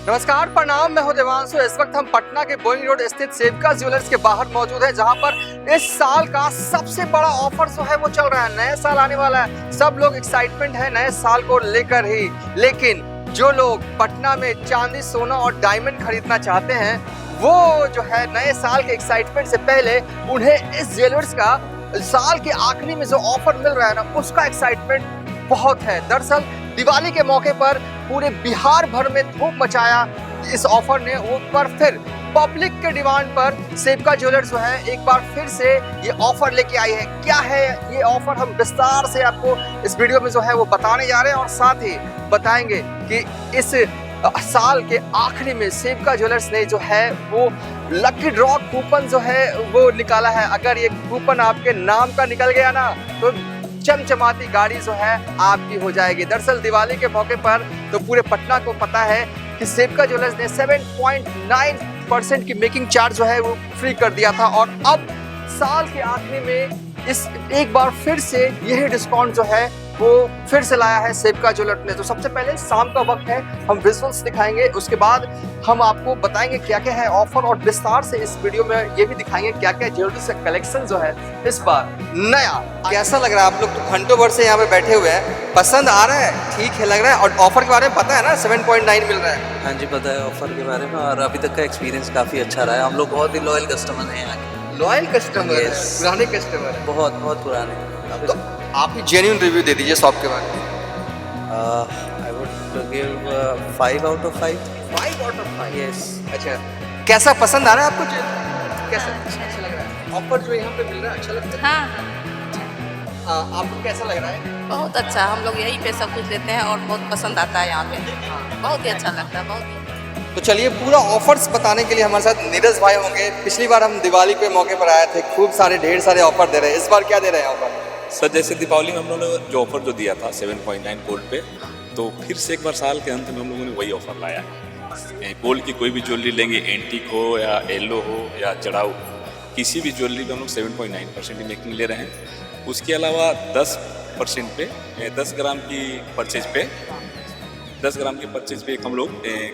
नमस्कार, प्रणाम। मैं हूं देवांशु। इस वक्त हम पटना के बोइंग रोड स्थित सेविका ज्वेलर्स के बाहर मौजूद हैं, जहां पर इस साल का सबसे बड़ा ऑफर जो है वो चल रहा है। नया साल आने वाला है, सब लोग एक्साइटमेंट है नए साल को लेकर ही। लेकिन जो लोग पटना में चांदी, सोना और डायमंड खरीदना चाहते हैं, वो जो है नए साल के एक्साइटमेंट से पहले उन्हें इस ज्वेलर्स का साल के आखिरी में जो ऑफर मिल रहा है ना, उसका एक्साइटमेंट बहुत है। दरअसल दिवाली के मौके पर पूरे बिहार भर में धूम मचाया इस ऑफर ने। ऊपर फिर पब्लिक के डिमांड पर सेविका ज्वेलर्स जो है एक बार फिर से ये ऑफर लेके आई है। क्या है ये ऑफर, हम विस्तार से आपको इस वीडियो में जो है वो बताने जा रहे हैं, और साथ ही बताएंगे कि इस साल के आखिरी में सेविका ज्वेलर्स ने जो है वो लकी ड्रॉ कूपन जो है वो निकाला है। अगर ये कूपन आपके नाम का निकल गया ना, तो चमचमाती गाड़ी जो है आपकी हो जाएगी। दरअसल दिवाली के मौके पर तो पूरे पटना को पता है कि सेविका ज्वेलर्स ने 7.9% की मेकिंग चार्ज जो है वो फ्री कर दिया था, और अब साल के आखिरी में इस एक बार फिर से यही डिस्काउंट जो है वो फिर से लाया है सेविका ज्वेलर्स ने। तो सबसे पहले शाम का वक्त है, हम विजुअल्स दिखाएंगे, उसके बाद हम आपको बताएंगे क्या क्या है ऑफर, और विस्तार से इस वीडियो में ये भी दिखाएंगे क्या क्या ज्वेलरी से कलेक्शन जो है इस बार नया। कैसा लग रहा है? आप लोग तो घंटों भर से यहाँ पे बैठे हुए हैं, पसंद आ रहा है, ठीक है लग रहा है, और ऑफर के बारे में पता है ना 7.9 मिल रहा है? हाँ जी, पता है ऑफर के बारे में, और अभी तक का एक्सपीरियंस काफ़ी अच्छा रहा है। हम लोग बहुत ही लॉयल कस्टमर हैं यहाँ के। लॉयल कस्टमर है, Yes. पुराने कस्टमर है। बहुत बहुत पुराने। तो आप ही जेन्युइन रिव्यू दे दीजिए शॉप के बारे में। I would give 5 out of 5। 5 out of 5। Yes. अच्छा, कैसा पसंद आ रहा है आपको? कैसा अच्छा लग रहा है? ऑफर जो यहाँ पे मिल रहा है अच्छा लगता है? हाँ, आपको कैसा लग रहा है? बहुत अच्छा। हम लोग यहीं पे सब कुछ लेते हैं और बहुत पसंद आता है यहाँ पे। बहुत ही अच्छा लगता है, बहुत ही। तो चलिए पूरा ऑफर्स बताने के लिए हमारे साथ नीरज भाई होंगे। पिछली बार हम दिवाली के मौके पर आए थे, खूब सारे ढेर सारे ऑफर दे रहे हैं। इस बार क्या दे रहे हैं ऑफर? सर जैसे दीपावली में हम लोगों ने जो ऑफर जो दिया था 7.9 गोल्ड पे, तो फिर से एक बार साल के अंत में हम लोगों ने वही ऑफर लाया है। गोल्ड की कोई भी ज्वेलरी लेंगे, एंटीक हो या येलो हो या चढ़ाऊ, किसी भी ज्वेलरी पे हम लोग 7.9% की मेकिंग ले रहे हैं। उसके अलावा 10% पे 10 ग्राम की परचेज पे 10 ग्राम की परचेज पे हम लोग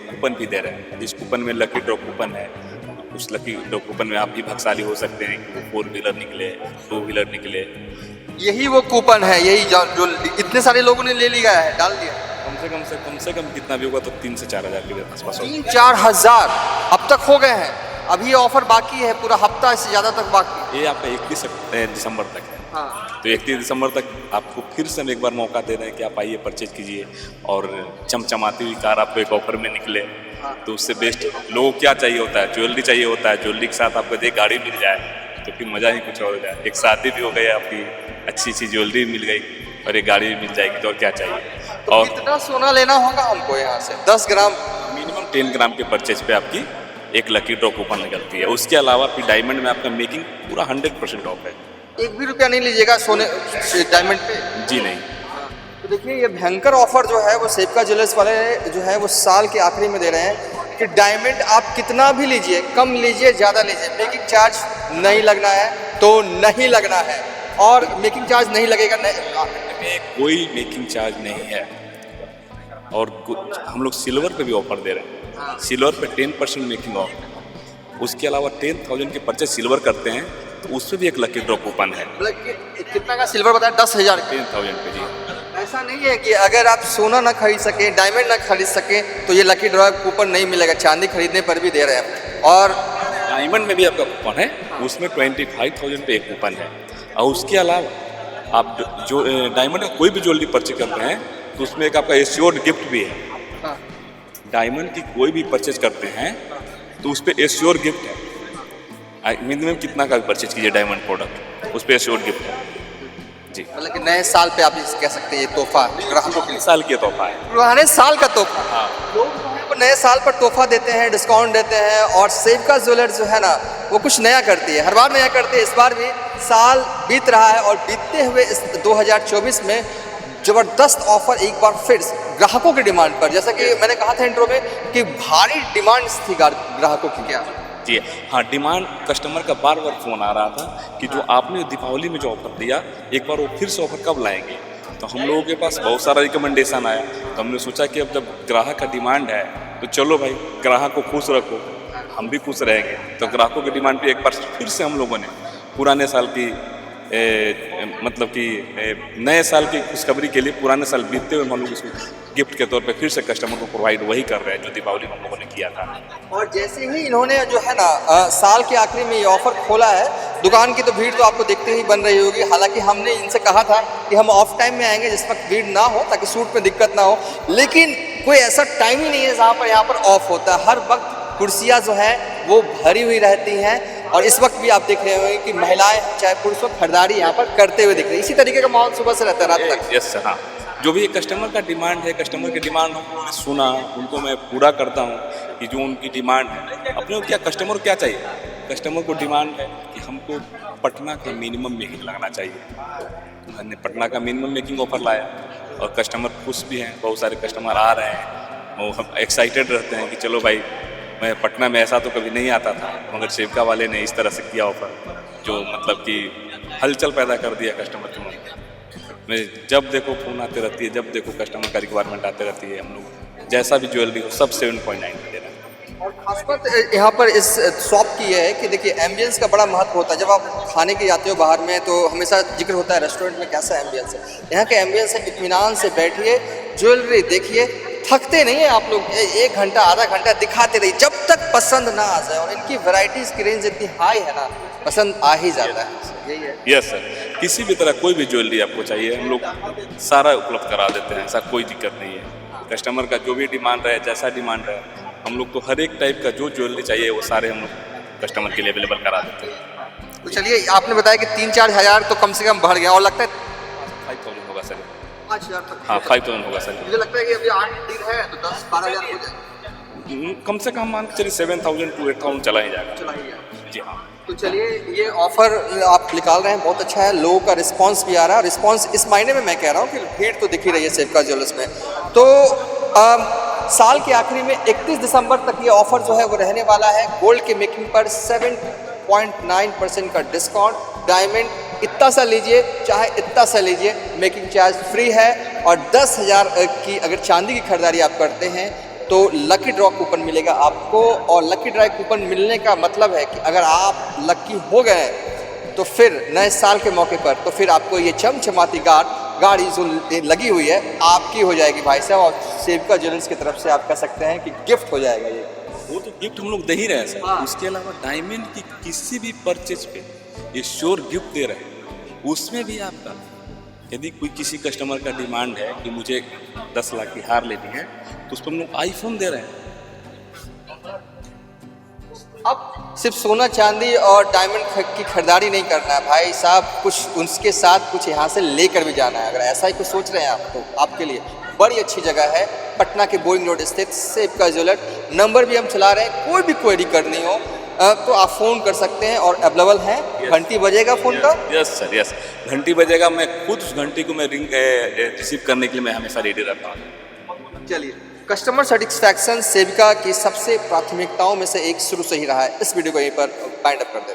कूपन भी दे रहे हैं। इस कूपन में लकी ड्रॉ कूपन है। उस लकी ड्रॉ कूपन में आप भी भाग्यशाली हो सकते हैं। 4 व्हीलर निकले, 2 व्हीलर निकले। यही वो कूपन है, यही जो इतने सारे लोगों ने ले लिया है, डाल दिया। कम से कम कितना भी होगा तो 3 से 4 हज़ार के आसपास होगा। 3-4 हजार अब तक हो गए हैं। अभी ऑफर बाकी है, पूरा हफ्ता से ज़्यादा तक बाकी। ये आपका 31 दिसंबर तक है। हाँ, तो 31 दिसंबर तक आपको फिर से हम एक बार मौका दे रहे हैं कि आप आइए, परचेज कीजिए, और चमचमाती हुई कार आपको एक ऑफर में निकले। तो उससे बेस्ट लोगों को क्या चाहिए होता है? ज्वेलरी चाहिए होता है। ज्वेलरी के साथ आपको एक गाड़ी मिल जाए तो फिर मज़ा ही कुछ और हो जाए। एक शादी भी हो गई, आपकी अच्छी सी ज्वेलरी मिल गई और एक गाड़ी भी मिल जाएगी, तो और क्या चाहिए? तो और कितना सोना लेना होगा हमको यहाँ से? 10 ग्राम मिनिमम 10 ग्राम के परचेज पे आपकी एक लकी ड्रॉ कूपन निकलती है। उसके अलावा फिर डायमंड में आपका मेकिंग पूरा 100% ऑफ है। 1 भी रुपया नहीं लीजिएगा सोने डायमंड पे? जी नहीं। तो देखिए ये भयंकर ऑफर जो है वो सेविका ज्वेलर्स वाले जो है वो साल के आखिरी में दे रहे हैं कि डायमंड आप कितना भी लीजिए, कम लीजिए ज़्यादा लीजिए, मेकिंग चार्ज नहीं लगना है तो नहीं लगना है, और मेकिंग चार्ज नहीं लगेगा में कोई मेकिंग चार्ज नहीं है। और हम लोग सिल्वर पे भी ऑफर दे रहे हैं। सिल्वर पे 10% मेकिंग ऑफ। उसके अलावा 10,000 के परचेज सिल्वर करते हैं तो उस पर भी एक लकी ड्रॉ कूपन है। कितना का सिल्वर बताया? 10,000 का। 10,000 पे जी। ऐसा नहीं है कि अगर आप सोना ना खरीद सके, डायमंड ना खरीद सके तो ये लकी ड्रॉ कूपन नहीं मिलेगा। चांदी खरीदने पर भी दे रहे हैं। और डायमंड में भी आपका कूपन है, उसमें 25,000 पे एक कूपन है। और उसके अलावा आप जो डायमंड का कोई भी ज्वेलरी परचेज करते हैं तो उसमें एक आपका एश्योर्ड गिफ्ट भी है। डायमंड की कोई भी परचेज करते हैं तो उस पर एश्योर गिफ्ट है। मिनिमम कितना का भी परचेज कीजिए डायमंड प्रोडक्ट, उस पर एश्योर गिफ्ट है जी। मतलब कि नए साल पे आप कह सकते हैं ये तोहफा ग्राहकों के लिए। साल की तोहफा है, पुराने साल का तोहफा। हाँ। लोग को नए साल पर तोहफा देते हैं, डिस्काउंट देते हैं, और सेविका ज्वेलर्स जो है ना वो कुछ नया करती है, हर बार नया करती है। इस बार भी साल बीत रहा है और बीतते हुए इस 2024 में जबरदस्त ऑफर एक बार फिर ग्राहकों की डिमांड पर, जैसा कि मैंने कहा था इंट्रो में कि भारी डिमांड्स थी ग्राहकों की। क्या जी हाँ, डिमांड कस्टमर का बार बार फ़ोन आ रहा था कि जो आपने दीपावली में जो ऑफर दिया एक बार वो फिर से ऑफर कब लाएंगे। तो हम लोगों के पास बहुत सारा रिकमेंडेशन आया, तो हमने सोचा कि अब जब ग्राहक का डिमांड है तो चलो भाई ग्राहक को खुश रखो, हम भी खुश रहेंगे। तो ग्राहकों की डिमांड पे एक बार फिर से हम लोगों ने पुराने साल की मतलब कि नए साल की खुशखबरी के लिए पुराने साल बीतते हुए हम लोग उसको गिफ्ट के तौर पे फिर से कस्टमर को प्रोवाइड वही कर रहे हैं जो दीपावली में हम लोगों ने किया था। और जैसे ही इन्होंने जो है ना साल के आखिरी में ये ऑफर खोला है, दुकान की तो भीड़ तो आपको देखते ही बन रही होगी। हालांकि हमने इनसे कहा था कि हम ऑफ टाइम में आएंगे जिस वक्त भीड़ ना हो ताकि शूट में दिक्कत ना हो, लेकिन कोई ऐसा टाइम ही नहीं है जहाँ पर यहाँ पर ऑफ होता है। हर वक्त कुर्सियाँ जो है वो भरी हुई रहती हैं और इस वक्त भी आप देख रहे होंगे कि महिलाएं चाहे पुरुष खरीदारी यहाँ पर करते हुए दिख रही है। इसी तरीके का माहौल सुबह से रहता है रात तक। यस सर, हाँ, जो भी कस्टमर का डिमांड है, कस्टमर की डिमांड हम लोगों ने सुना, उनको मैं पूरा करता हूँ कि जो उनकी डिमांड है। अपने को क्या कस्टमर को क्या चाहिए, कस्टमर को डिमांड है कि हमको पटना का मिनिमम मेकिंग लगना चाहिए। हमने पटना का मिनिमम मेकिंग ऑफर लाया और कस्टमर खुश भी हैं, बहुत सारे कस्टमर आ रहे हैं और हम एक्साइटेड रहते हैं कि चलो भाई, मैं पटना में ऐसा तो कभी नहीं आता था, मगर सेविका वाले ने इस तरह से किया ऑफर जो मतलब कि हलचल पैदा कर दिया कस्टमर के मन में। जब देखो फ़ोन आते रहती है, जब देखो कस्टमर का रिक्वायरमेंट आते रहती है। हम लोग जैसा भी ज्वेलरी हो सब 7.9 में दे रहे हैं। और खास बात यहाँ पर इस शॉप की है कि देखिए एम्बियंस का बड़ा महत्व होता है। जब आप खाने के जाते हो बाहर में तो हमेशा जिक्र होता है रेस्टोरेंट में कैसा एम्बियंस है। यहाँ के एम्बियंस है, इत्मीनान से बैठिए, ज्वेलरी देखिए, थकते नहीं है आप लोग। 1 घंटा आधा घंटा दिखाते रहिए जब तक पसंद ना आ जाए। और इनकी वैरायटीज़ की रेंज इतनी हाई है ना, पसंद आ ही जाता है। यही है। यस सर, किसी भी तरह कोई भी ज्वेलरी आपको चाहिए हम लोग सारा उपलब्ध करा देते हैं, ऐसा कोई दिक्कत नहीं है। कस्टमर का जो भी डिमांड रहे, जैसा डिमांड रहे, हम लोग को हर एक टाइप का जो ज्वेलरी चाहिए वो सारे हम लोग कस्टमर के लिए अवेलेबल करा देते हैं। तो चलिए, आपने बताया कि 3-4 हज़ार तो कम से कम बढ़ गया और लगता है 5,000 होगा सर। 5,000 तक। हाँ 5,000 होगा सर। मुझे लगता है कि अभी 8 दिन है तो 10-12 हज़ार हो जाए। कम से कम मान के चलिए 7,000 to 8,000 चला ही जाएगा। चला ही जाए। जी हाँ। तो चलिए, ये ऑफर आप निकाल रहे हैं, बहुत अच्छा है। लोगों का रिस्पांस भी आ रहा है। रिस्पांस इस मायने में मैं कह रहा हूँ कि भीड़ तो दिख ही रही है सेविका ज्वेलर्स में। तो साल के आखिरी में 31 दिसंबर तक ये ऑफर जो है वो रहने वाला है। गोल्ड के मेकिंग पर 7.9% का डिस्काउंट। डायमंड इतना सा लीजिए चाहे इतना सा लीजिए, मेकिंग चार्ज फ्री है। और 10,000 की अगर चांदी की खरीदारी आप करते हैं तो लकी ड्रॉ कूपन मिलेगा आपको। और लकी ड्रॉ कूपन मिलने का मतलब है कि अगर आप लकी हो गए तो फिर नए साल के मौके पर तो फिर आपको ये चमचमाती गाड़ी जो लगी हुई है आपकी हो जाएगी भाई साहब। और सेविका ज्वेलर्स की तरफ से आप कह सकते हैं कि गिफ्ट हो जाएगा ये। वो तो गिफ्ट हम लोग दे ही रहे हैं सर। हाँ। उसके अलावा डायमंड की किसी भी परचेज पे ये श्योर गिफ्ट दे रहे हैं। उसमें भी आपका यदि कोई किसी कस्टमर का डिमांड है कि मुझे 10 लाख की हार लेनी है तो उस पर हम लोग आईफोन दे रहे हैं। अब सिर्फ सोना चांदी और डायमंड की खरीदारी नहीं करना है भाई साहब, कुछ उसके साथ कुछ यहाँ से लेकर भी जाना है। अगर ऐसा ही कुछ सोच रहे हैं आप तो आपके लिए बड़ी अच्छी जगह है पटना के बोइंग रोड स्थित सेविका ज्वेलर। नंबर भी हम चला रहे हैं, कोई भी क्वेरी करनी हो तो आप फ़ोन कर सकते हैं और अवेलेबल हैं। घंटी बजेगा फ़ोन का। यस सर, यस, घंटी बजेगा। मैं खुद उस घंटी को मैं रिंग रिसीव करने के लिए मैं हमेशा रेडी रहता हूँ। चलिए, कस्टमर सेटिस्फैक्शन सेविका की सबसे प्राथमिकताओं में से एक शुरू से ही रहा है। इस वीडियो को यहीं पर बाइंड अप कर दें।